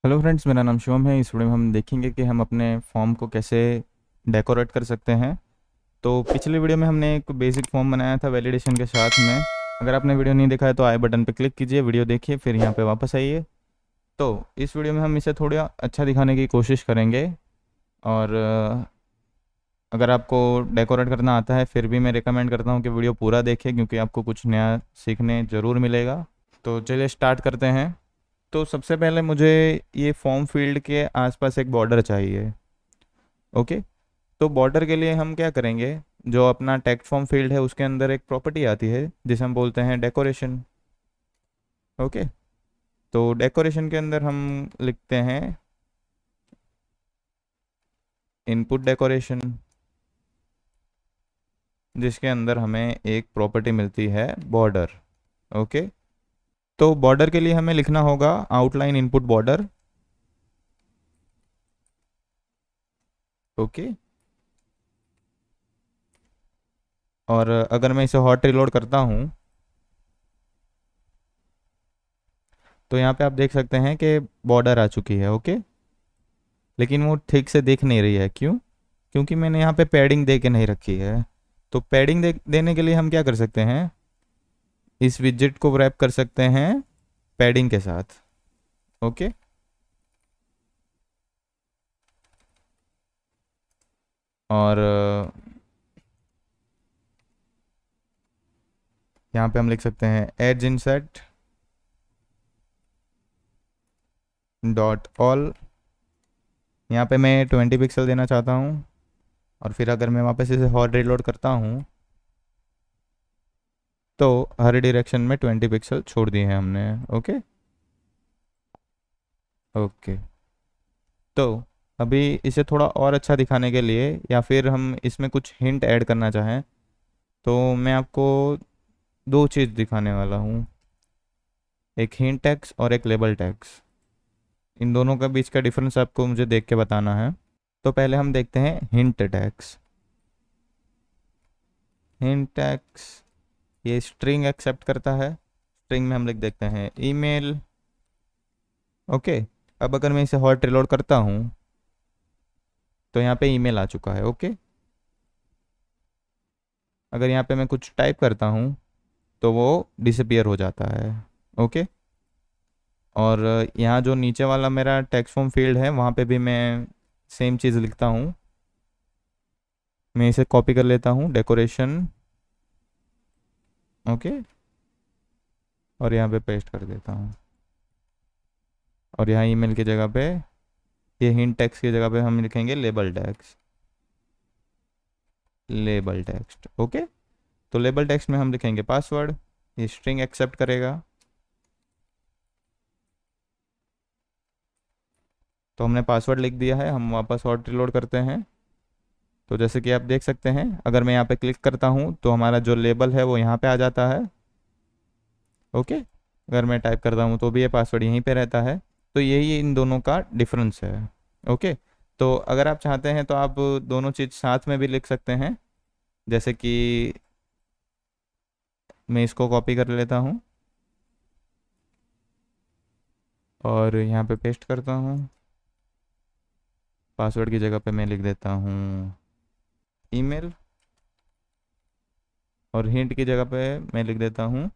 Hello friends, मेरा नाम शिवम है। इस वीडियो में हम देखेंगे कि हम अपने फॉर्म को कैसे डेकोरेट कर सकते हैं। तो पिछले वीडियो में हमने एक बेसिक फॉर्म बनाया था वैलिडेशन के साथ में। अगर आपने वीडियो नहीं देखा है तो आई बटन पर क्लिक कीजिए, वीडियो देखिए, फिर यहाँ पे वापस आइए। तो इस वीडियो में हम इसे थोड़ा अच्छा दिखाने की कोशिश करेंगे। और अगर आपको डेकोरेट करना आता है फिर भी मैं रिकमेंड करता हूँ कि वीडियो पूरा देखें, क्योंकि आपको कुछ नया सीखने ज़रूर मिलेगा। तो चलिए स्टार्ट करते हैं। तो सबसे पहले मुझे ये फॉर्म फील्ड के आसपास एक बॉर्डर चाहिए। ओके। तो बॉर्डर के लिए हम क्या करेंगे, जो अपना टेक्स्ट फॉर्म फील्ड है उसके अंदर एक प्रॉपर्टी आती है जिसे हम बोलते हैं डेकोरेशन। ओके। तो डेकोरेशन के अंदर हम लिखते हैं इनपुट डेकोरेशन, जिसके अंदर हमें एक प्रॉपर्टी मिलती है बॉर्डर। ओके। तो बॉर्डर के लिए हमें लिखना होगा आउटलाइन इनपुट बॉर्डर। ओके। और अगर मैं इसे हॉट रिलोड करता हूँ तो यहाँ पे आप देख सकते हैं कि बॉर्डर आ चुकी है। ओके। लेकिन वो ठीक से दिख नहीं रही है, क्यों? क्योंकि मैंने यहाँ पे पैडिंग दे के नहीं रखी है। तो पैडिंग देने के लिए हम क्या कर सकते हैं, इस विजेट को रैप कर सकते हैं पैडिंग के साथ। ओके। और यहाँ पे हम लिख सकते हैं एज इंसर्ट डॉट ऑल। यहाँ पे मैं 20 पिक्सल देना चाहता हूँ। और फिर अगर मैं वापस इसे हॉट रिलोड करता हूँ तो हर डायरेक्शन में 20 पिक्सल छोड़ दिए हैं हमने। ओके। ओके। तो अभी इसे थोड़ा और अच्छा दिखाने के लिए, या फिर हम इसमें कुछ हिंट ऐड करना चाहें, तो मैं आपको दो चीज़ दिखाने वाला हूँ, एक हिंट टैग्स और एक लेबल टैग्स। इन दोनों का बीच का डिफरेंस आपको मुझे देख के बताना है। तो पहले हम देखते हैं हिंट टैग्स। हिंट टैग्स ये स्ट्रिंग एक्सेप्ट करता है। स्ट्रिंग में हम लिख देते हैं ईमेल। ओके। अब अगर मैं इसे हॉट रिलोड करता हूँ तो यहाँ पे ईमेल आ चुका है। ओके। अगर यहाँ पे मैं कुछ टाइप करता हूँ तो वो डिसअपियर हो जाता है। ओके। और यहाँ जो नीचे वाला मेरा टेक्स्ट फॉर्म फील्ड है वहाँ पे भी मैं सेम चीज़ लिखता हूँ। मैं इसे कॉपी कर लेता हूँ डेकोरेशन। ओके। और यहाँ पे पेस्ट कर देता हूँ। और यहाँ ईमेल की जगह पे, ये हिंट टेक्स्ट की जगह पे हम लिखेंगे label text. Label text. Okay. तो लेबल टेक्स्ट में हम लिखेंगे पासवर्ड। ये स्ट्रिंग एक्सेप्ट करेगा। तो हमने पासवर्ड लिख दिया है, हम वापस और रिलोड करते हैं। तो जैसे कि आप देख सकते हैं, अगर मैं यहाँ पे क्लिक करता हूँ तो हमारा जो लेबल है वो यहाँ पे आ जाता है। ओके। अगर मैं टाइप करता हूँ तो भी ये पासवर्ड यहीं पे रहता है। तो यही इन दोनों का डिफरेंस है। ओके। तो अगर आप चाहते हैं तो आप दोनों चीज़ साथ में भी लिख सकते हैं। जैसे कि मैं इसको कॉपी कर लेता हूँ और यहाँ पे पेस्ट करता हूँ। पासवर्ड की जगह पे मैं लिख देता हूँ ईमेल। और हिंट की जगह पे मैं लिख देता हूँ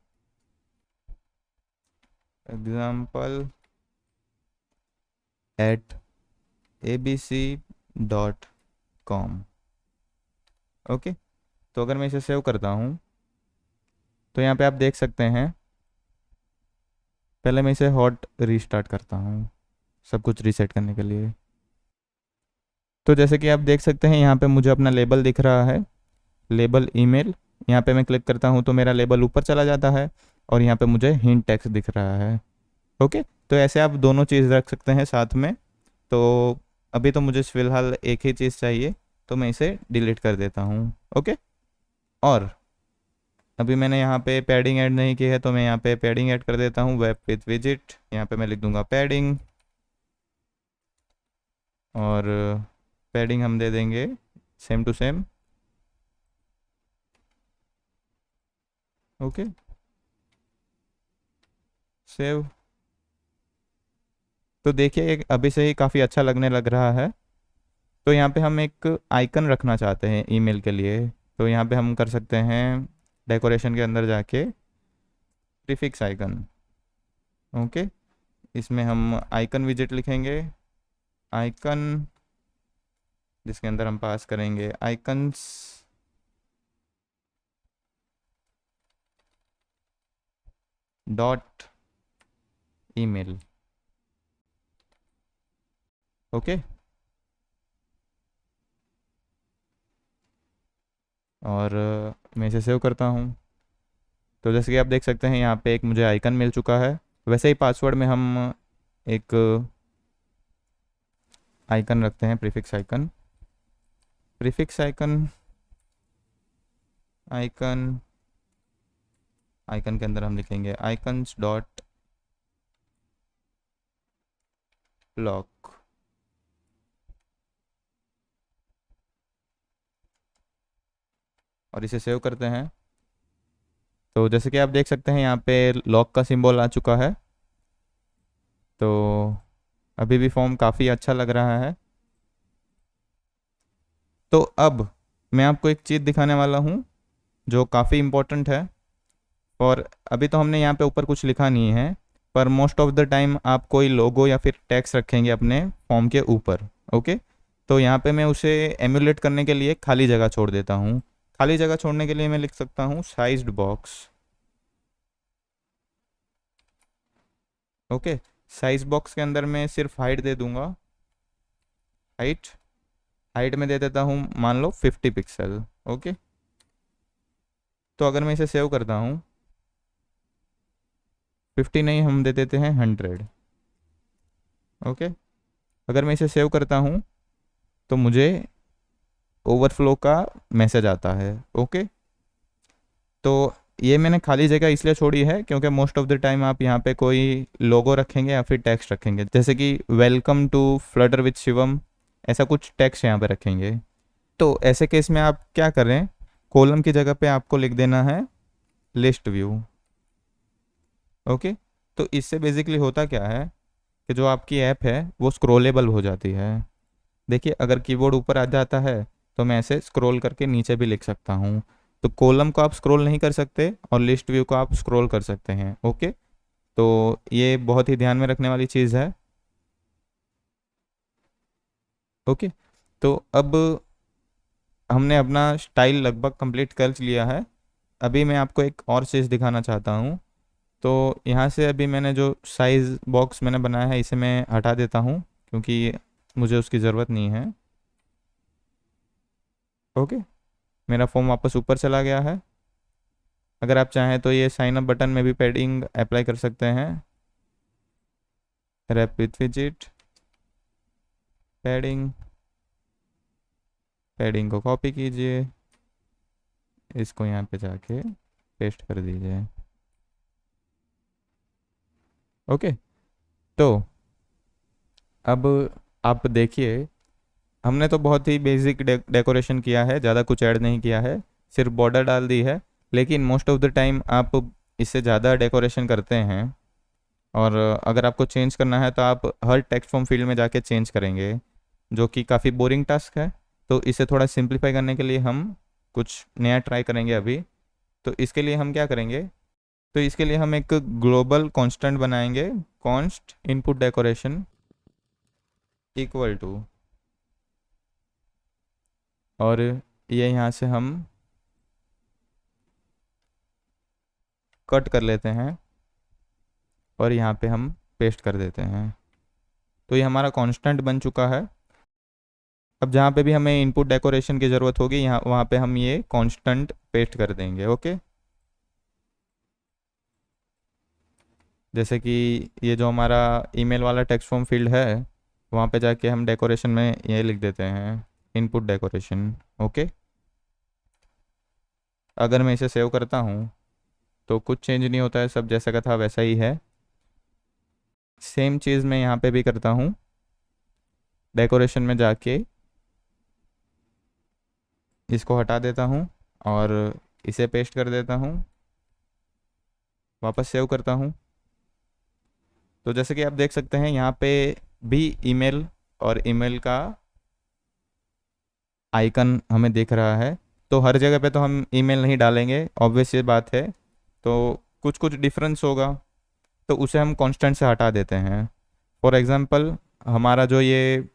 example@abc.com। ओके। तो अगर मैं इसे सेव करता हूँ तो यहाँ पे आप देख सकते हैं, पहले मैं इसे हॉट रीस्टार्ट करता हूँ सब कुछ रीसेट करने के लिए। तो जैसे कि आप देख सकते हैं यहाँ पे मुझे अपना लेबल दिख रहा है, लेबल ईमेल। यहाँ पे मैं क्लिक करता हूँ तो मेरा लेबल ऊपर चला जाता है और यहाँ पे मुझे हिंट टेक्स्ट दिख रहा है। ओके। तो ऐसे आप दोनों चीज़ रख सकते हैं साथ में। तो अभी तो मुझे फ़िलहाल एक ही चीज़ चाहिए, तो मैं इसे डिलीट कर देता हूँ। ओके। और अभी मैंने यहाँ पे पैडिंग ऐड नहीं की है तो मैं यहाँ पे पैडिंग ऐड कर देता हूँ, वेब विथ विजिट। यहाँ पे मैं लिख दूंगा पैडिंग। और पैडिंग हम दे देंगे same to same. Okay. Save. तो देखिए अभी से ही काफ़ी अच्छा लगने लग रहा है। तो यहाँ पे हम एक आइकन रखना चाहते हैं ईमेल के लिए, तो यहाँ पे हम कर सकते हैं डेकोरेशन के अंदर जाके प्रीफिक्स आइकन। ओके, इसमें हम आइकन विजिट लिखेंगे, आइकन, जिसके अंदर हम पास करेंगे आइकन्स डॉट ईमेल। ओके, और मैं इसे सेव करता हूँ। तो जैसे कि आप देख सकते हैं यहाँ पे एक मुझे आइकन मिल चुका है। वैसे ही पासवर्ड में हम एक आइकन रखते हैं, prefix icon, prefix icon, icon, icon के अंदर हम लिखेंगे आइकन्स डॉट ब्लॉक। और इसे सेव करते हैं। तो जैसे कि आप देख सकते हैं यहाँ पे लॉक का सिंबल आ चुका है। तो अभी भी फॉर्म काफ़ी अच्छा लग रहा है। तो अब मैं आपको एक चीज़ दिखाने वाला हूँ जो काफ़ी इम्पोर्टेंट है। और अभी तो हमने यहाँ पे ऊपर कुछ लिखा नहीं है, पर मोस्ट ऑफ द टाइम आप कोई लोगो या फिर टेक्स्ट रखेंगे अपने फॉर्म के ऊपर। ओके, तो यहाँ पे मैं उसे एम्यूलेट करने के लिए खाली जगह छोड़ देता हूँ। खाली जगह छोड़ने के लिए मैं लिख सकता हूँ sized box. Okay, size box के अंदर मैं सिर्फ हाइट दे दूंगा, हाइट, हाइट में दे देता हूँ मान लो 50 पिक्सल। ओके, तो अगर मैं इसे सेव करता हूँ, 50 नहीं, हम दे देते हैं 100। ओके, अगर मैं इसे सेव करता हूँ तो मुझे ओवरफ्लो का मैसेज आता है। ओके, तो ये मैंने खाली जगह इसलिए छोड़ी है क्योंकि मोस्ट ऑफ द टाइम आप यहाँ पे कोई लोगो रखेंगे या फिर टेक्स्ट रखेंगे, जैसे कि welcome to Flutter with Shivam, ऐसा कुछ टेक्स्ट यहाँ पे रखेंगे। तो ऐसे केस में आप क्या करें, कॉलम की जगह पे आपको लिख देना है लिस्ट व्यू। ओके, तो इससे बेसिकली होता क्या है कि जो आपकी ऐप है वो स्क्रोलेबल हो जाती है। देखिए अगर कीबोर्ड ऊपर आ जाता है तो मैं ऐसे स्क्रॉल करके नीचे भी लिख सकता हूँ। तो कॉलम को आप स्क्रॉल नहीं कर सकते और लिस्ट व्यू को आप स्क्रॉल कर सकते हैं। ओके, तो ये बहुत ही ध्यान में रखने वाली चीज़ है। ओके, तो अब हमने अपना स्टाइल लगभग कंप्लीट कर लिया है। अभी मैं आपको एक और चीज़ दिखाना चाहता हूँ। तो यहाँ से अभी मैंने जो साइज़ बॉक्स मैंने बनाया है इसे मैं हटा देता हूँ क्योंकि मुझे उसकी ज़रूरत नहीं है। ओके, मेरा फॉर्म वापस ऊपर चला गया है। अगर आप चाहें तो ये साइन अप बटन में भी पैडिंग अप्लाई कर सकते हैं, रैप विथ विजिट, पैडिंग, पैडिंग को कॉपी कीजिए, इसको यहाँ पे जाके पेस्ट कर दीजिए। ओके, तो अब आप देखिए हमने तो बहुत ही बेसिक डेकोरेशन किया है, ज़्यादा कुछ ऐड नहीं किया है, सिर्फ बॉर्डर डाल दी है। लेकिन मोस्ट ऑफ द टाइम आप इससे ज़्यादा डेकोरेशन करते हैं और अगर आपको चेंज करना है तो आप हर टेक्स्ट फॉर्म फील्ड में जाके चेंज करेंगे, जो कि काफ़ी बोरिंग टास्क है। तो इसे थोड़ा सिंप्लीफाई करने के लिए हम कुछ नया ट्राई करेंगे अभी। तो इसके लिए हम क्या करेंगे, तो इसके लिए हम एक ग्लोबल कांस्टेंट बनाएंगे, const input decoration equal to, और ये यहाँ से हम कट कर लेते हैं और यहाँ पे हम पेस्ट कर देते हैं। तो ये हमारा कांस्टेंट बन चुका है। अब जहाँ पे भी हमें इनपुट डेकोरेशन की ज़रूरत होगी यहाँ वहाँ पे हम ये कांस्टेंट पेस्ट कर देंगे। ओके, जैसे कि ये जो हमारा ईमेल वाला टेक्स्ट फॉर्म फील्ड है वहाँ पे जाके हम डेकोरेशन में ये लिख देते हैं इनपुट डेकोरेशन। ओके, अगर मैं इसे सेव करता हूँ तो कुछ चेंज नहीं होता है, सब जैसा का था वैसा ही है। सेम चीज़ मैं यहाँ पे भी करता हूँ, डेकोरेशन में जाके इसको हटा देता हूँ और इसे पेस्ट कर देता हूँ, वापस सेव करता हूँ। तो जैसे कि आप देख सकते हैं यहाँ पे भी ईमेल और ईमेल का आइकन हमें दिख रहा है। तो हर जगह पे तो हम ईमेल नहीं डालेंगे, ऑब्वियस ये बात है। तो कुछ कुछ डिफरेंस होगा, तो उसे हम कांस्टेंट से हटा देते हैं। फॉर एग्जांपल, हमारा जो ये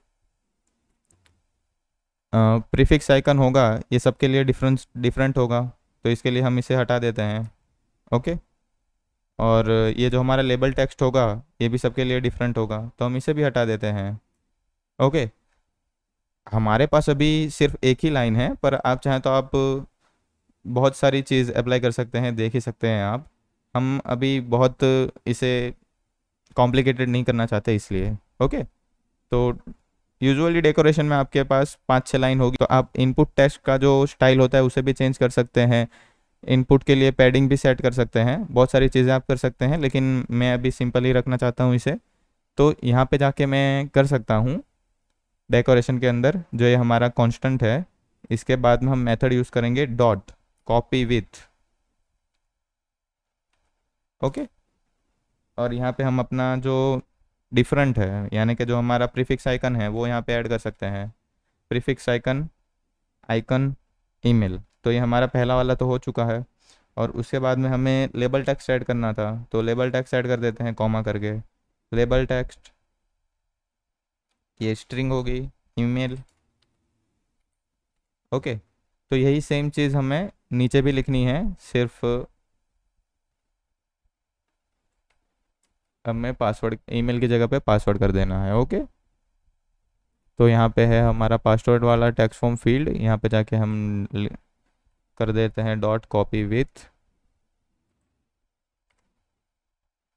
प्रीफिक्स आइकन होगा, ये सबके लिए डिफरेंट होगा, तो इसके लिए हम इसे हटा देते हैं। ओके। और ये जो हमारा लेबल टेक्स्ट होगा, ये भी सबके लिए डिफरेंट होगा, तो हम इसे भी हटा देते हैं। ओके। हमारे पास अभी सिर्फ एक ही लाइन है, पर आप चाहें तो आप बहुत सारी चीज़ अप्लाई कर सकते हैं, देख ही सकते हैं आप। हम अभी बहुत इसे कॉम्प्लिकेटेड नहीं करना चाहते, इसलिए। ओके। तो यूजुअली डेकोरेशन में आपके पास 5-6 लाइन होगी, तो आप इनपुट टेक्स्ट का जो स्टाइल होता है उसे भी चेंज कर सकते हैं। इनपुट के लिए पैडिंग भी सेट कर सकते हैं, बहुत सारी चीज़ें आप कर सकते हैं, लेकिन मैं अभी सिंपल ही रखना चाहता हूँ इसे। तो यहाँ पे जाके मैं कर सकता हूँ डेकोरेशन के अंदर जो ये हमारा कांस्टेंट है, इसके बाद में हम मेथड यूज़ करेंगे डॉट कॉपी विथ। ओके। और यहाँ पे हम अपना जो डिफरेंट है, यानी कि जो हमारा प्रीफिक्स आइकन है, वो यहाँ पे ऐड कर सकते हैं। प्रीफिक्स आइकन, आइकन ईमेल, तो ये हमारा पहला वाला तो हो चुका है। और उसके बाद में हमें लेबल टेक्स्ट ऐड करना था, तो लेबल टेक्स्ट ऐड कर देते हैं कॉमा करके। लेबल टेक्स्ट, ये स्ट्रिंग होगी, ईमेल। ओके। तो यही सेम चीज़ हमें नीचे भी लिखनी है, सिर्फ हमें पासवर्ड, ईमेल की जगह पे पासवर्ड कर देना है। ओके। तो यहाँ पे है हमारा पासवर्ड वाला टेक्स्ट फॉर्म फील्ड, यहाँ पे जाके हम कर देते हैं dot copy with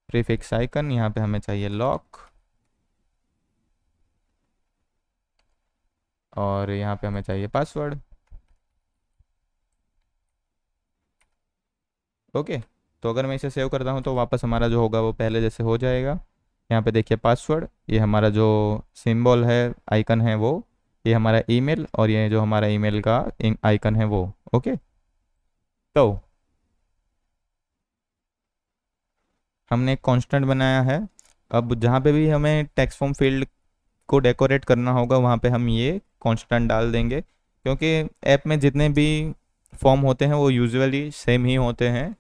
prefix icon. यहाँ पे हमें चाहिए लॉक, और यहाँ पे हमें चाहिए पासवर्ड। ओके। तो अगर मैं इसे सेव करता हूँ तो वापस हमारा जो होगा वो पहले जैसे हो जाएगा। यहाँ पे देखिए पासवर्ड, ये हमारा जो सिंबल है, आइकन है वो, ये हमारा ईमेल, और ये जो हमारा ईमेल का आइकन है वो। ओके। तो हमने एक कांस्टेंट बनाया है। अब जहाँ पे भी हमें टेक्स्ट फॉर्म फील्ड को डेकोरेट करना होगा, वहाँ पे हम ये कांस्टेंट डाल देंगे, क्योंकि ऐप में जितने भी फॉर्म होते हैं वो यूजुअली सेम ही होते हैं।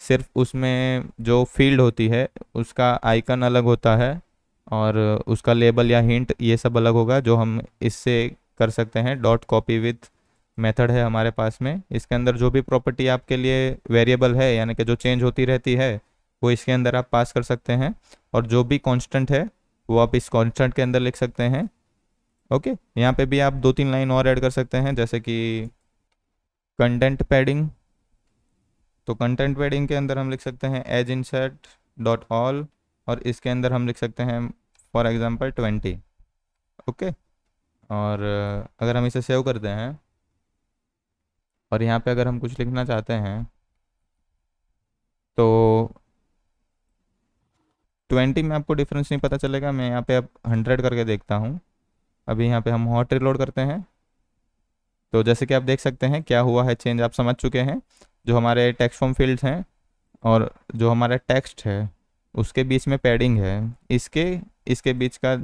सिर्फ उसमें जो फील्ड होती है उसका आइकन अलग होता है, और उसका लेबल या हिंट ये सब अलग होगा, जो हम इससे कर सकते हैं। डॉट कॉपी विथ मेथड है हमारे पास में, इसके अंदर जो भी प्रॉपर्टी आपके लिए वेरिएबल है, यानी कि जो चेंज होती रहती है, वो इसके अंदर आप पास कर सकते हैं। और जो भी कांस्टेंट है वो आप इस कांस्टेंट के अंदर लिख सकते हैं। ओके। यहाँ पे भी आप 2-3 लाइन और ऐड कर सकते हैं, जैसे कि कंटेंट पैडिंग। तो कंटेंट पैडिंग के अंदर हम लिख सकते हैं एज इंसर्ट डॉट ऑल, और इसके अंदर हम लिख सकते हैं फॉर एग्जांपल 20। ओके। और अगर हम इसे सेव करते हैं, और यहाँ पे अगर हम कुछ लिखना चाहते हैं, तो 20 में आपको डिफरेंस नहीं पता चलेगा। मैं यहाँ पे अब 100 करके देखता हूँ। अभी यहाँ पे हम हॉट रिलोड करते हैं, तो जैसे कि आप देख सकते हैं क्या हुआ है, चेंज आप समझ चुके हैं। जो हमारे टेक्स्ट फॉर्म फील्ड्स हैं और जो हमारा टेक्स्ट है, उसके बीच में पैडिंग है। इसके इसके बीच का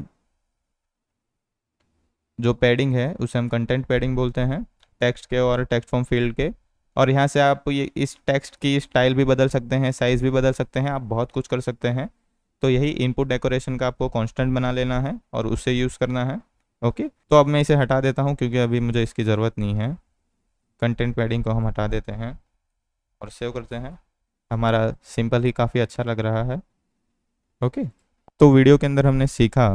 जो पैडिंग है उसे हम कंटेंट पैडिंग बोलते हैं, टेक्स्ट के और टेक्स्ट फॉर्म फील्ड के। और यहाँ से आप ये इस टेक्स्ट की स्टाइल भी बदल सकते हैं, साइज़ भी बदल सकते हैं, आप बहुत कुछ कर सकते हैं। तो यही इनपुट डेकोरेशन का आपको कांस्टेंट बना लेना है और उससे यूज़ करना है। ओके। तो अब मैं इसे हटा देता हूँ, क्योंकि अभी मुझे इसकी ज़रूरत नहीं है। कंटेंट पैडिंग को हम हटा देते हैं और सेव करते हैं। हमारा सिंपल ही काफ़ी अच्छा लग रहा है। ओके। तो वीडियो के अंदर हमने सीखा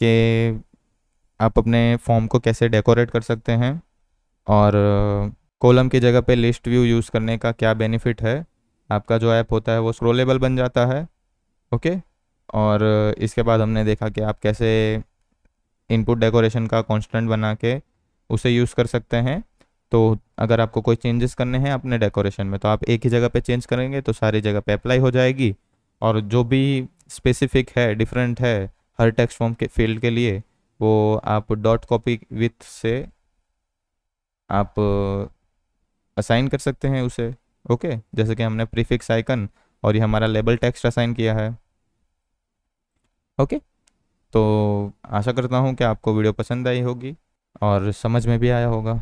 कि आप अपने फॉर्म को कैसे डेकोरेट कर सकते हैं, और कॉलम की जगह पे लिस्ट व्यू यूज़ करने का क्या बेनिफिट है। आपका जो ऐप होता है वो स्क्रॉलेबल बन जाता है। ओके। और इसके बाद हमने देखा कि आप कैसे इनपुट डेकोरेशन का कांस्टेंट बना के उसे यूज़ कर सकते हैं। तो अगर आपको कोई चेंजेस करने हैं अपने डेकोरेशन में, तो आप एक ही जगह पे चेंज करेंगे तो सारी जगह पे अप्लाई हो जाएगी। और जो भी स्पेसिफिक है, डिफरेंट है हर टेक्स्ट फॉर्म के फील्ड के लिए, वो आप डॉट कॉपी विथ से आप असाइन कर सकते हैं उसे। ओके। जैसे कि हमने प्रीफिक्स आइकन और ये हमारा लेबल टेक्स्ट असाइन किया है। ओके, तो आशा करता हूँ कि आपको वीडियो पसंद आई होगी और समझ में भी आया होगा।